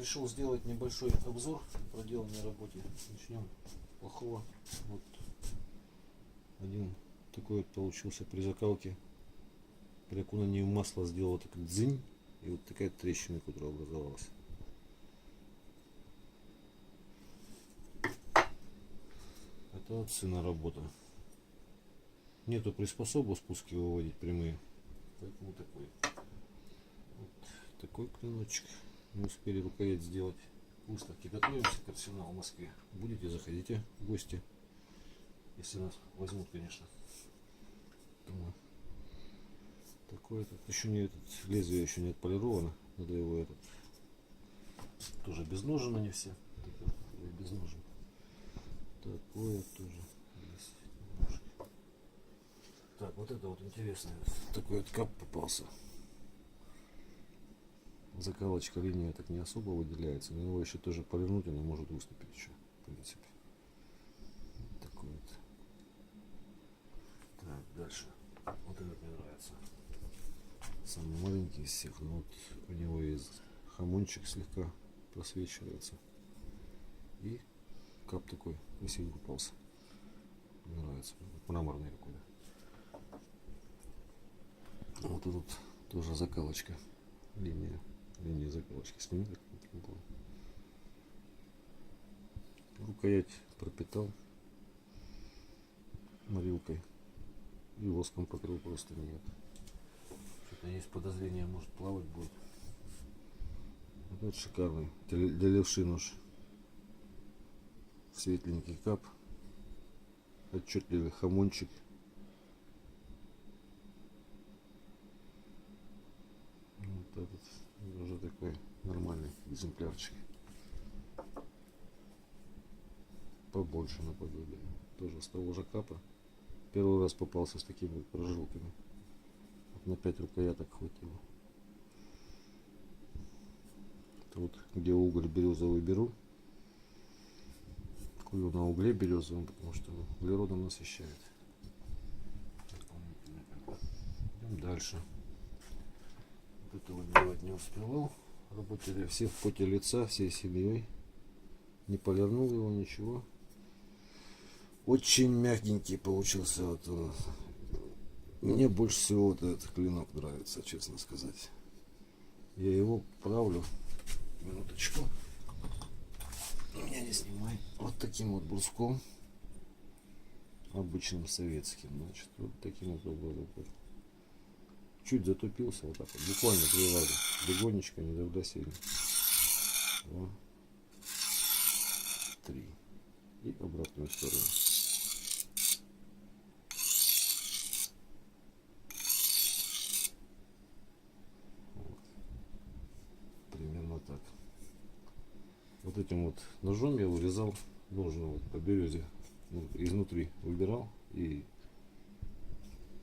решил сделать небольшой обзор проделанной работе. Начнем с плохого. Вот один такой вот получился при закалке. При окунании в масло сделал такой дзынь, и вот такая трещина, которая образовалась. Это вот сына работа. Нету приспособы спуски выводить прямые, поэтому такой вот такой клиночек. Не успели рукоять сделать. К выставке готовимся к арсеналу в Москве. Будете, заходите в гости, если нас возьмут, конечно. Такое тут еще не лезвие еще не отполировано, надо его этот тоже без ножен, они все без ножен. Такое тоже есть немножко. Так, вот это вот интересно, такой вот кап попался. Закалочка линия так не особо выделяется, но его еще тоже повернуть, она может выступить еще, в принципе. Вот такой вот. Так, дальше. Вот этот мне нравится. Самый маленький из всех, но вот у него есть хамончик слегка просвечивается. И кап такой красивый попался. Мне нравится. Мраморный какой-то. Вот тут тоже закалочка. Линия закалочки. Сними так. Рукоять пропитал морилкой и воском покрыл, просто нет. Что-то есть подозрение, может плавать будет. Вот это шикарный для левши нож. Светленький кап, отчетливый хамончик. Вот этот уже такой нормальный экземплярчик. Побольше наподобие. Тоже с того же капа. Первый раз попался с такими вот прожилками. Вот на 5 рукояток хватило. Это вот где уголь березовый беру. Кую на угле березовом, потому что углеродом насыщает. Идем дальше. Вот этого делать не успевал. Работали все в поте лица, всей семьей. Не полирнул его, ничего. Очень мягенький получился. Вот он. Мне больше всего вот этот клинок нравится, честно сказать. Я его правлю. Минуточку. Меня не снимай. Вот таким вот бруском. Обычным советским. Значит, вот таким вот образом. Чуть затупился, вот так вот. Буквально 3 раза. Легонечко, не давля сильно. 2, 3. И обратную сторону. Вот. Примерно так. Вот этим вот ножом я вырезал ножны вот по березе. Ну, изнутри выбирал и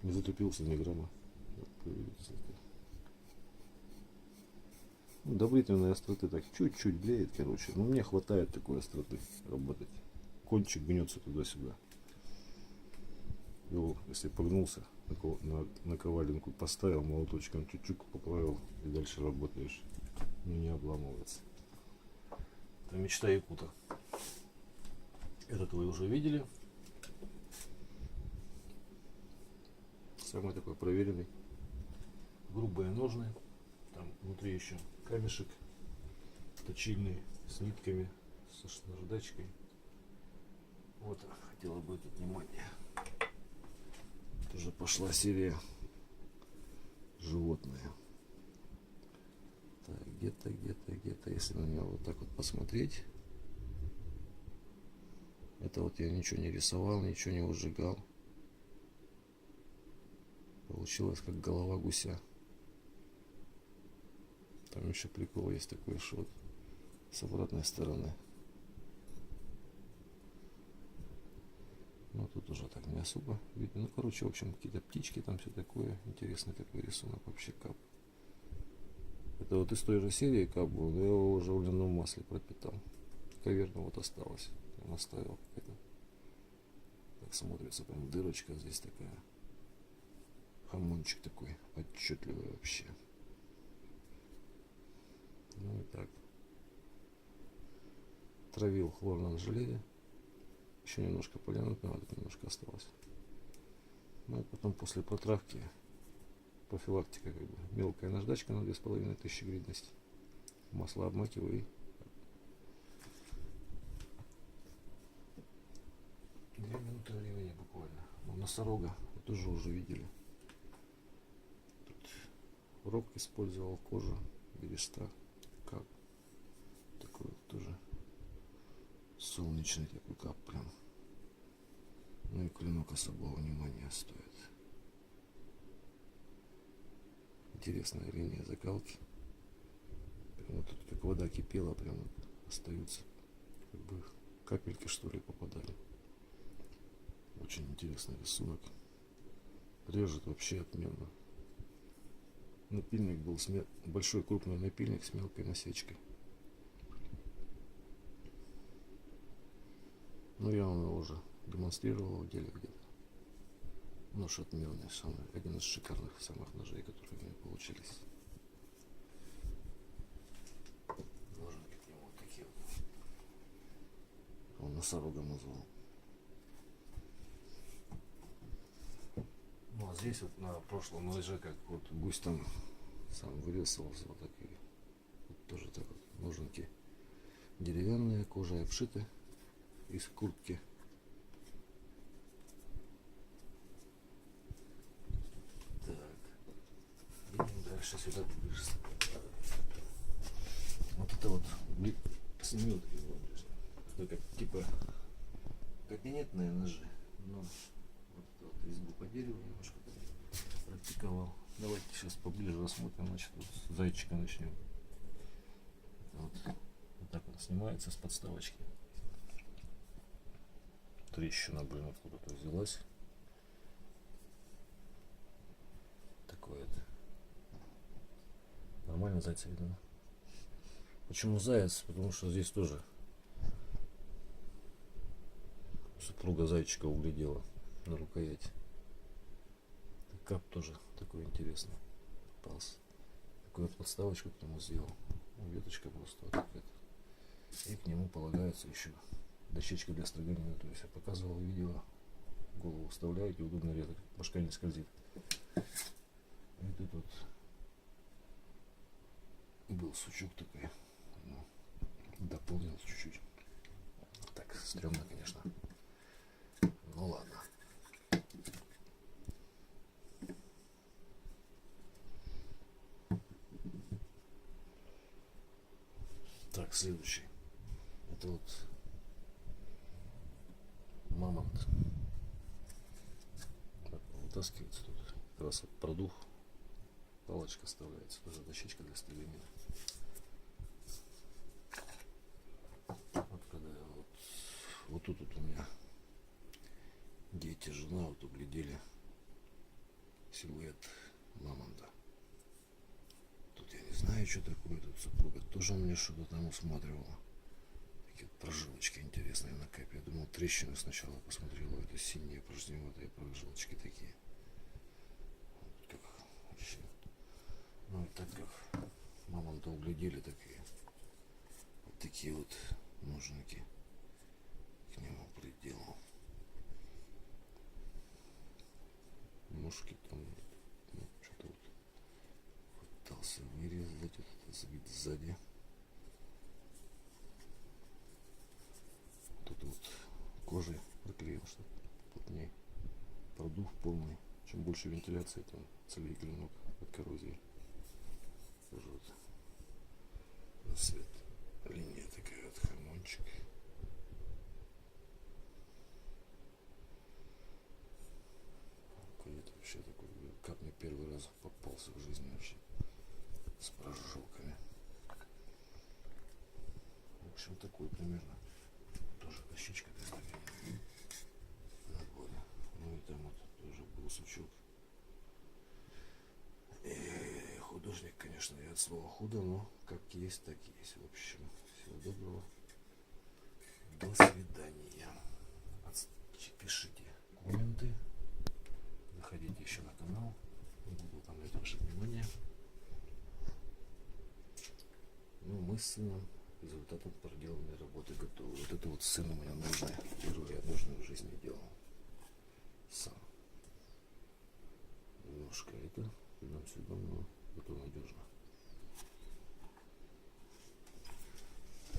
не затупился ни грамма. Ну, до бритвенной остроты так чуть-чуть блеет, короче. Но мне хватает такой остроты работать. Кончик гнется туда-сюда. Его, если погнулся, на коваленку поставил, молоточком чуть-чуть поправил и дальше работаешь. Ну, не обламывается. Это мечта якута. Этот вы уже видели. Самый такой проверенный. Грубые ножны. Там внутри еще камешек точильный с нитками, с наждачкой. Вот, хотела бы тут внимание. Тоже пошла серия животные. Так, где-то, если на него вот так вот посмотреть. Это вот я ничего не рисовал, ничего не выжигал. Получилось как голова гуся. Там еще прикол есть такой, что вот с обратной стороны. Но тут уже так не особо видно. Ну, короче, в общем, какие-то птички, там все такое. Интересный такой рисунок вообще кап. Это вот из той же серии кап был, но я его уже в льняном масле пропитал. Каверна вот осталась. Он оставил какая-то. Так смотрится, прям дырочка здесь такая. Хамончик такой отчетливый вообще. Ну и так. протравил хлорном железе. Еще немножко полянуть надо, немножко осталось. Ну и потом после протравки профилактика, как бы мелкая наждачка на 2500 гридности. Масло обмакиваю и 2 минуты времени буквально. Ну, носорога вы тоже уже видели. Тут рог использовал, кожу, береста, кап. Такой вот тоже солнечный такой кап прям. Ну и клинок особого внимания стоит. Интересная линия закалки. Прямо тут как вода кипела, прямо остаются как бы капельки, что ли, попадали. Очень интересный рисунок. Режет вообще отменно. Напильник был большой крупный напильник с мелкой насечкой. Ну я вам его уже демонстрировал в деле где-то. Нож отменный, один из шикарных самых ножей, которые у меня получились. Ножики к нему вот такие вот. Он носорогом назвал. Ну а здесь вот на прошлом ноже, как вот гусь там сам вырисовался, вот такие. Вот тоже так вот ножники деревянные, кожей обшиты из куртки. Дальше сюда ближе. Вот это вот сними вот его ближе. Это как типа кабинетные ножи. Но вот это вот резьбу по дереву немножко практиковал. Давайте сейчас поближе рассмотрим. Значит, вот с зайчика начнем. Вот так он снимается с подставочки. Трещина, блин, откуда-то взялась. Такое это. Нормально зайца видно. Почему заяц? Потому что здесь тоже супруга зайчика углядела на рукояти. Кап тоже такой интересный попался. Такую вот подставочку к нему сделал. Веточка просто вот какая-то. И к нему полагается еще дощечка для строганины. То есть я показывал видео. Голову вставляете, удобно резать. Башка не скользит. И тут вот был сучок такой. Ну, дополнил чуть-чуть. Так, стрёмно, конечно. Ну ладно. Так, следующий. Это вот мамонт. Так, вытаскивается тут. Как раз вот продух. Палочка вставляется. Тоже дощечка для строганины. Вот когда вот тут вот у меня дети, жена вот углядели силуэт мамонта. Тут я не знаю, что такое. Тут супруга тоже мне что-то там усматривала. Такие вот прожилочки интересные на капе. Я думал, трещины сначала посмотрела. Это синие порожневатые прожилочки такие. Вот как вообще. Ну и так как мамонта углядели, такие вот такие вот ножники к нему приделал. Ножки там, ну, что-то вот пытался вырезать, вот это сбить сзади. Тут вот кожей приклеил, чтобы плотнее. Продув полный. Чем больше вентиляции, тем целее клинок от коррозии. Тоже вот цвет. Линия такая вот, хамончик. Какой-то вообще такой, как мне первый раз попался в жизни вообще. С прожилками. В общем, такой примерно. Тоже дощечка для строганины. Наборе. Ну и там вот тоже был сучок. И художник, конечно, я от слова худо, но как есть, так есть. В общем, всего доброго. До свидания. Пишите комменты. Заходите еще на канал. Не буду утомлять ваше внимание. Ну, мы с сыном Результатом проделанной работы готово. Вот это вот сцена моя нужная. Первую я нужную в жизни делал. Сам. Немножко это придам сюда, но это надежно.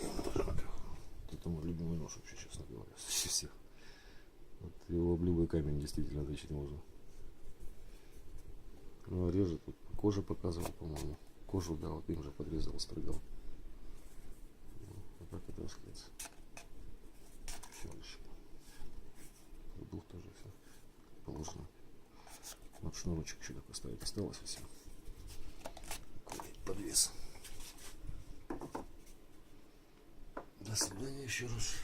Вот это мой любимый нож вообще, честно говоря, среди всех. Вот его об любой камень действительно отличить можно. Ну, а режет, вот кожа показывал, по-моему. Кожу, да, вот им же подрезал, строгал. Вот так это раскрыться. Все еще. Дух тоже все положено. Вот шнурочек еще так оставить осталось и все. Такой подвес. До свидания еще раз.